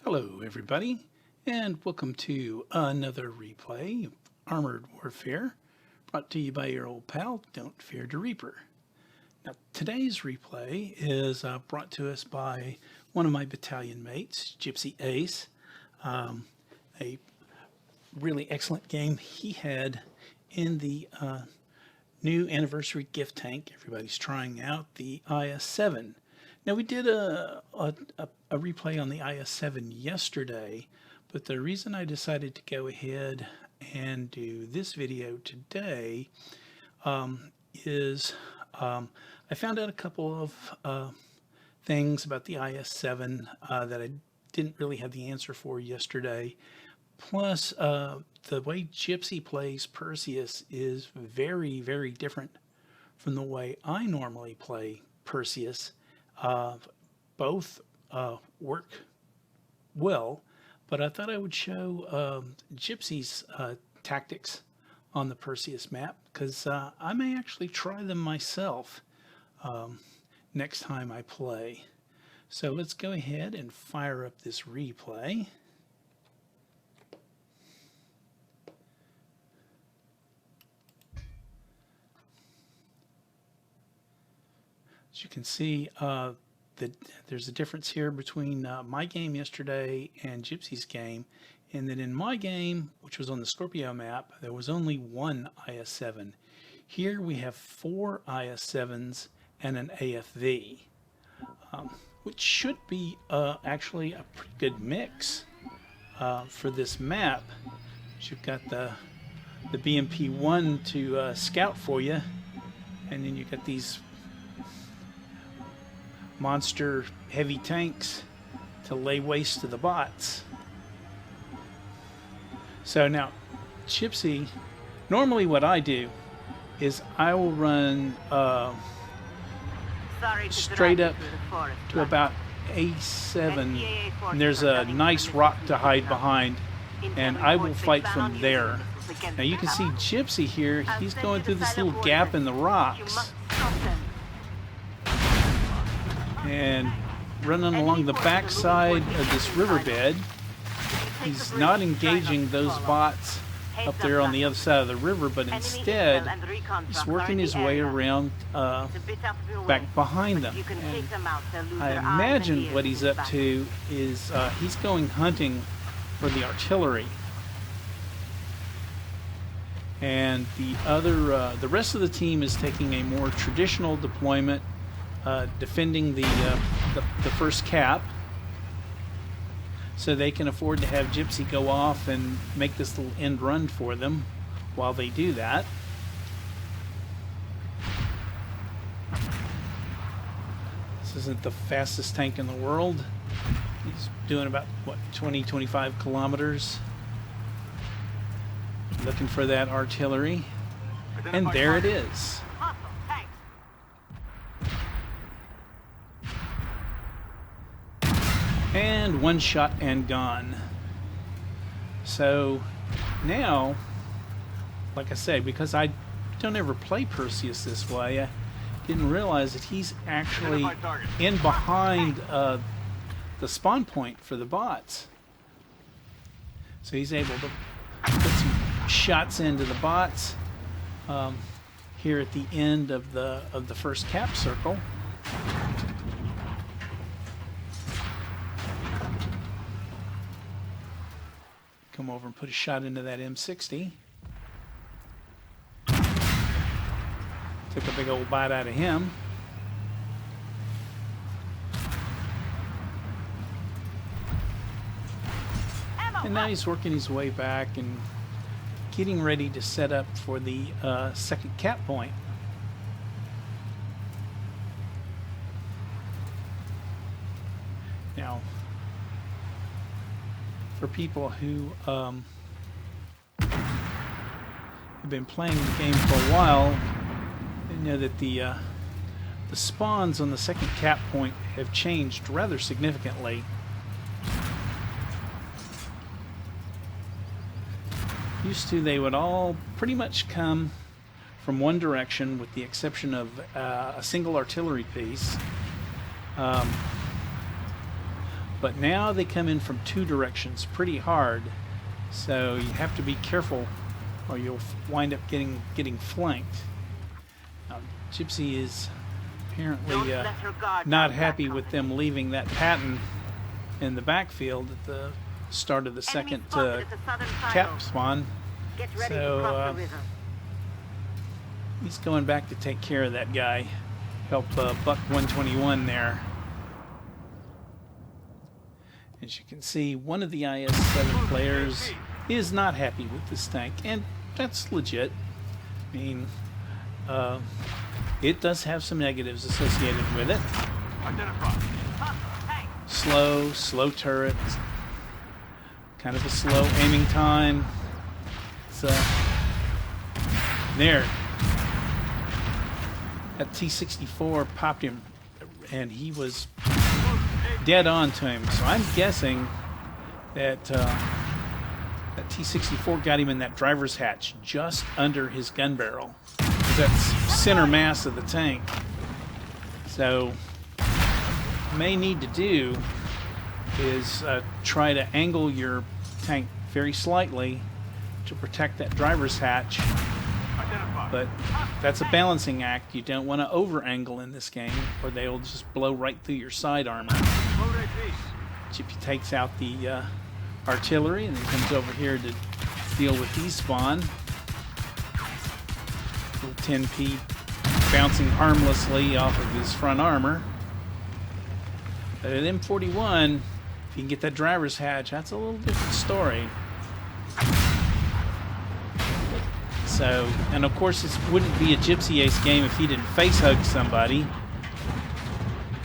Hello everybody, and welcome to another replay of Armored Warfare, brought to you by your old pal, Don't Fear the Reaper. Now today's replay is brought to us by one of my battalion mates, Gypsyace, a really excellent game he had in the new anniversary gift tank everybody's trying out, the IS-7. Now we did a replay on the IS-7 yesterday, but the reason I decided to go ahead and do this video today is I found out a couple of things about the IS-7 that I didn't really have the answer for yesterday. Plus, the way Gypsy plays Perseus is very, very different from the way I normally play Perseus. Both work well, but I thought I would show Gypsy's tactics on the Perseus map, because I may actually try them myself next time I play. So let's go ahead and fire up this replay. As you can see, there's a difference here between my game yesterday and Gypsy's game, in that in my game, which was on the Scorpio map, there was only one IS-7. Here we have 4 IS-7s and an AFV, which should be actually a pretty good mix for this map. You've got the BMP-1 to scout for you, and then you've got these monster heavy tanks to lay waste to the bots. So now Gypsy, normally what I do is I will run straight up to about A7, and there's a nice rock to hide behind, and I will fight from there. Now you can see Gypsy here, he's going through this little gap in the rocks and running along the backside of this riverbed. He's not engaging those bots up there on the other side of the river, but instead he's working his way around back behind them. And I imagine what he's up to is he's going hunting for the artillery. And the rest of the team is taking a more traditional deployment, defending the first cap, so they can afford to have Gypsy go off and make this little end run for them while they do that. This isn't the fastest tank in the world. He's doing about, what, 20-25 kilometers, looking for that artillery, and there it is. And one shot and gone. So now, like I said, because I don't ever play Perseus this way, I didn't realize that he's actually in behind the spawn point for the bots. So he's able to put some shots into the bots here at the end of the first cap circle. Come over and put a shot into that M60. Took a big old bite out of him. And now he's working his way back and getting ready to set up for the second cap point. Now, for people who have been playing the game for a while, they know that the spawns on the second cap point have changed rather significantly. Used to, they would all pretty much come from one direction, with the exception of a single artillery piece. But now they come in from two directions pretty hard, so you have to be careful or you'll wind up getting flanked. Now, Gypsy is apparently not happy with them leaving that pattern in the backfield at the start of the second cap spawn. So he's going back to take care of that guy, help Buck 121 there. As you can see, one of the IS-7 players is not happy with this tank, and that's legit. I mean, it does have some negatives associated with it. Slow turrets, kind of a slow aiming time. So, there. That T-64 popped him, and he was dead on to him. So I'm guessing that that T-64 got him in that driver's hatch just under his gun barrel. That's center mass of the tank. So may need to do is try to angle your tank very slightly to protect that driver's hatch. But that's a balancing act. You don't want to over-angle in this game, or they'll just blow right through your side armor. Gypsy takes out the artillery and then comes over here to deal with despawn. Little 10p bouncing harmlessly off of his front armor. But at M41, if you can get that driver's hatch, that's a little different story. So, and of course, this wouldn't be a Gypsyace game if he didn't face hug somebody.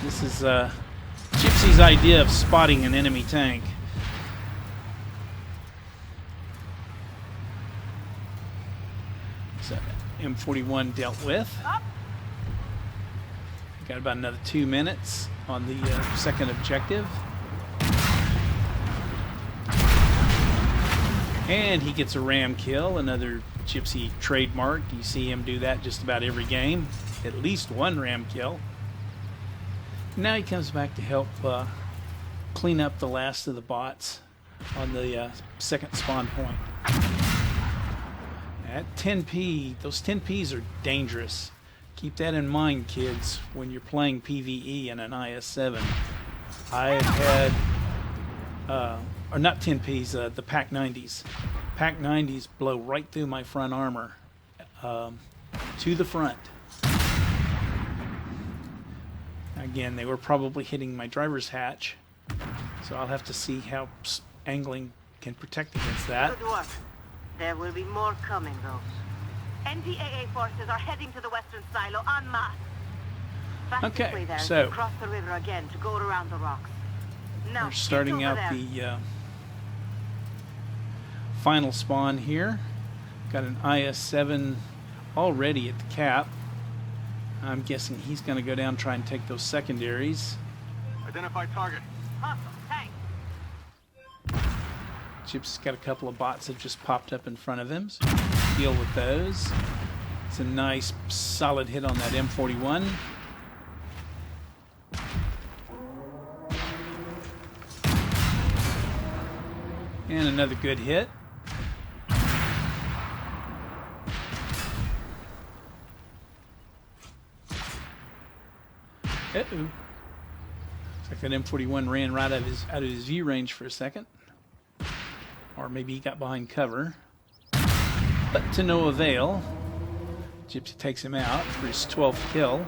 This is Gypsy's idea of spotting an enemy tank. So, M41 dealt with. Got about another 2 minutes on the second objective. And he gets a ram kill, another Gypsy trademark. You see him do that just about every game. At least one ram kill. Now he comes back to help clean up the last of the bots on the second spawn point. At 10p, those 10ps are dangerous. Keep that in mind, kids, when you're playing PvE in an IS-7. I've had, or not 10ps, the PAC-90s. PAC-90s blow right through my front armor to the front. Again, they were probably hitting my driver's hatch, so I'll have to see how angling can protect against that. Good work. There will be more coming, though. NPAA forces are heading to the western silo en masse. Okay, so cross the river again to go around the rocks. Now, we're starting out the final spawn here. Got an IS-7 already at the cap. I'm guessing he's going to go down and try and take those secondaries. Identify target. Gypsy's got a couple of bots that just popped up in front of him, so deal with those. It's a nice solid hit on that M41. And another good hit. Uh-oh. Looks like that M41 ran right out of his view range for a second. Or maybe he got behind cover. But to no avail. Gypsy takes him out for his 12th kill.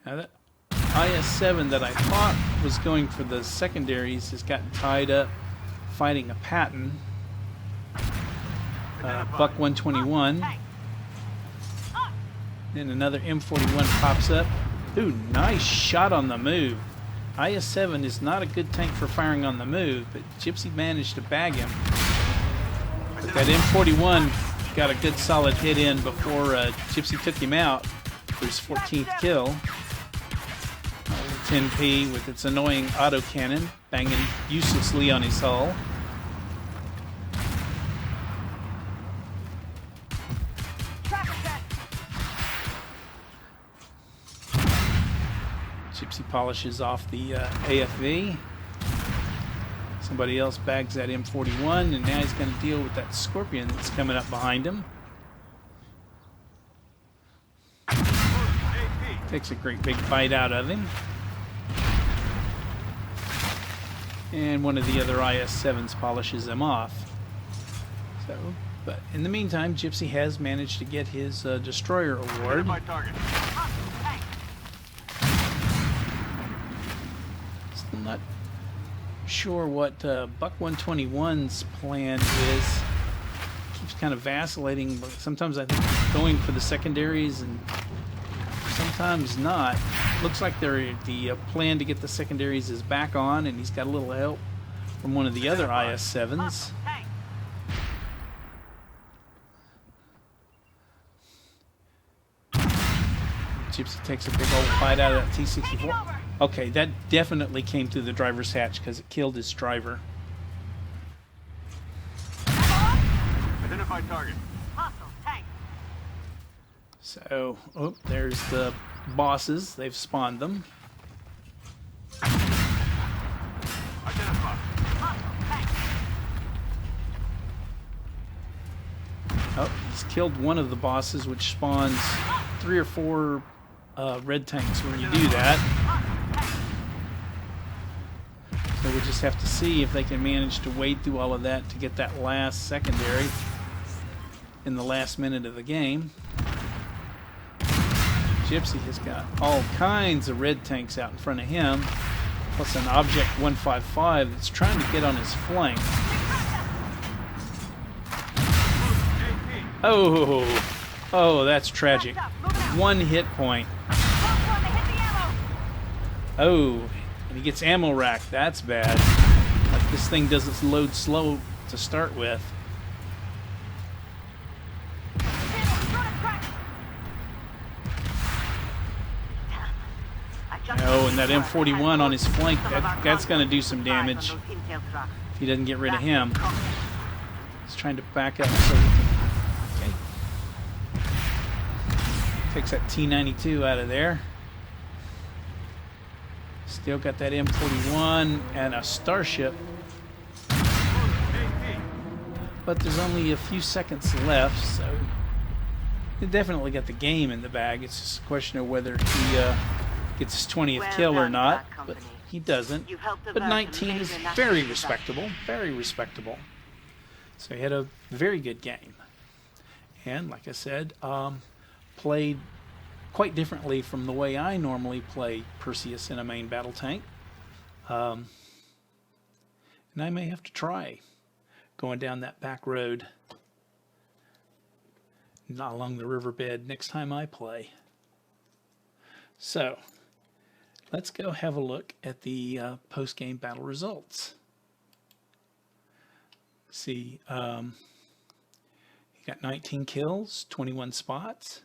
Now that IS-7 that I thought was going for the secondaries has gotten tied up fighting a Patton. Buck 121. Then another M41 pops up. Ooh, nice shot on the move. IS-7 is not a good tank for firing on the move, but Gypsy managed to bag him. But that M41 got a good solid hit in before Gypsy took him out for his 14th kill. 10p with its annoying autocannon banging uselessly on his hull. Gypsy polishes off the AFV. Somebody else bags that M41, and now he's going to deal with that Scorpion that's coming up behind him. Takes a great big bite out of him. And one of the other IS-7s polishes him off. So, but in the meantime, Gypsy has managed to get his destroyer award. Still not sure what Buck 121's plan is. Keeps kind of vacillating, but sometimes I think he's going for the secondaries and sometimes not. Looks like the plan to get the secondaries is back on, and he's got a little help from one of the other IS-7s. Gypsy takes a big old bite out of that T-64. Okay, that definitely came through the driver's hatch because it killed his driver. Identify target. So, oh, there's the bosses. They've spawned them. Identify. Oh, he's killed one of the bosses, which spawns 3 or 4 red tanks when you do that. So we'll just have to see if they can manage to wade through all of that to get that last secondary in the last minute of the game. Gypsy has got all kinds of red tanks out in front of him, plus an Object 155 that's trying to get on his flank. Oh, that's tragic. 1 hit point. Oh, and he gets ammo rack. That's bad. Like this thing doesn't load slow to start with. Oh, and that M41 on his flank, that's going to do some damage if he doesn't get rid of him. He's trying to back up so he can... Okay. Takes that T-92 out of there. Still got that M41 and a Starship. But there's only a few seconds left, so he definitely got the game in the bag. It's just a question of whether he gets his 20th kill or not, but he doesn't. But 19 is very respectable, very respectable. So he had a very good game. And like I said, played quite differently from the way I normally play Perseus in a main battle tank. And I may have to try going down that back road, not along the riverbed, next time I play. So let's go have a look at the post-game battle results. See, he got 19 kills, 21 spots,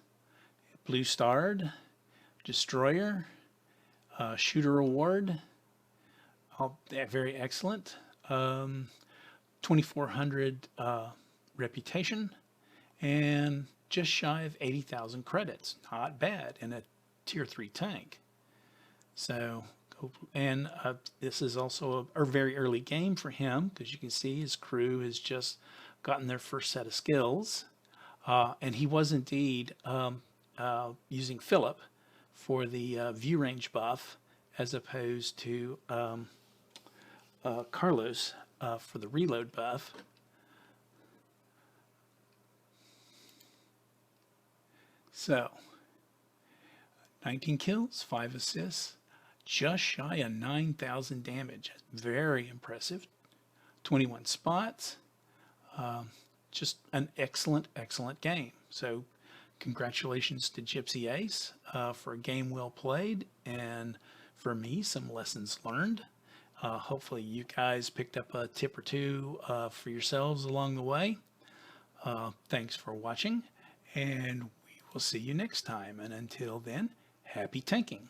blue starred, destroyer, shooter award, all very excellent. 2,400 reputation, and just shy of 80,000 credits. Not bad in a tier 3 tank. So, and this is also a very early game for him, because you can see his crew has just gotten their first set of skills. And he was indeed using Philip for the view range buff, as opposed to Carlos for the reload buff. So, 19 kills, 5 assists, just shy of 9,000 damage. Very impressive. 21 spots. Just an excellent, excellent game. So, congratulations to Gypsyace for a game well played, and for me, some lessons learned. Hopefully you guys picked up a tip or two for yourselves along the way. Thanks for watching, and we will see you next time. And until then, happy tanking.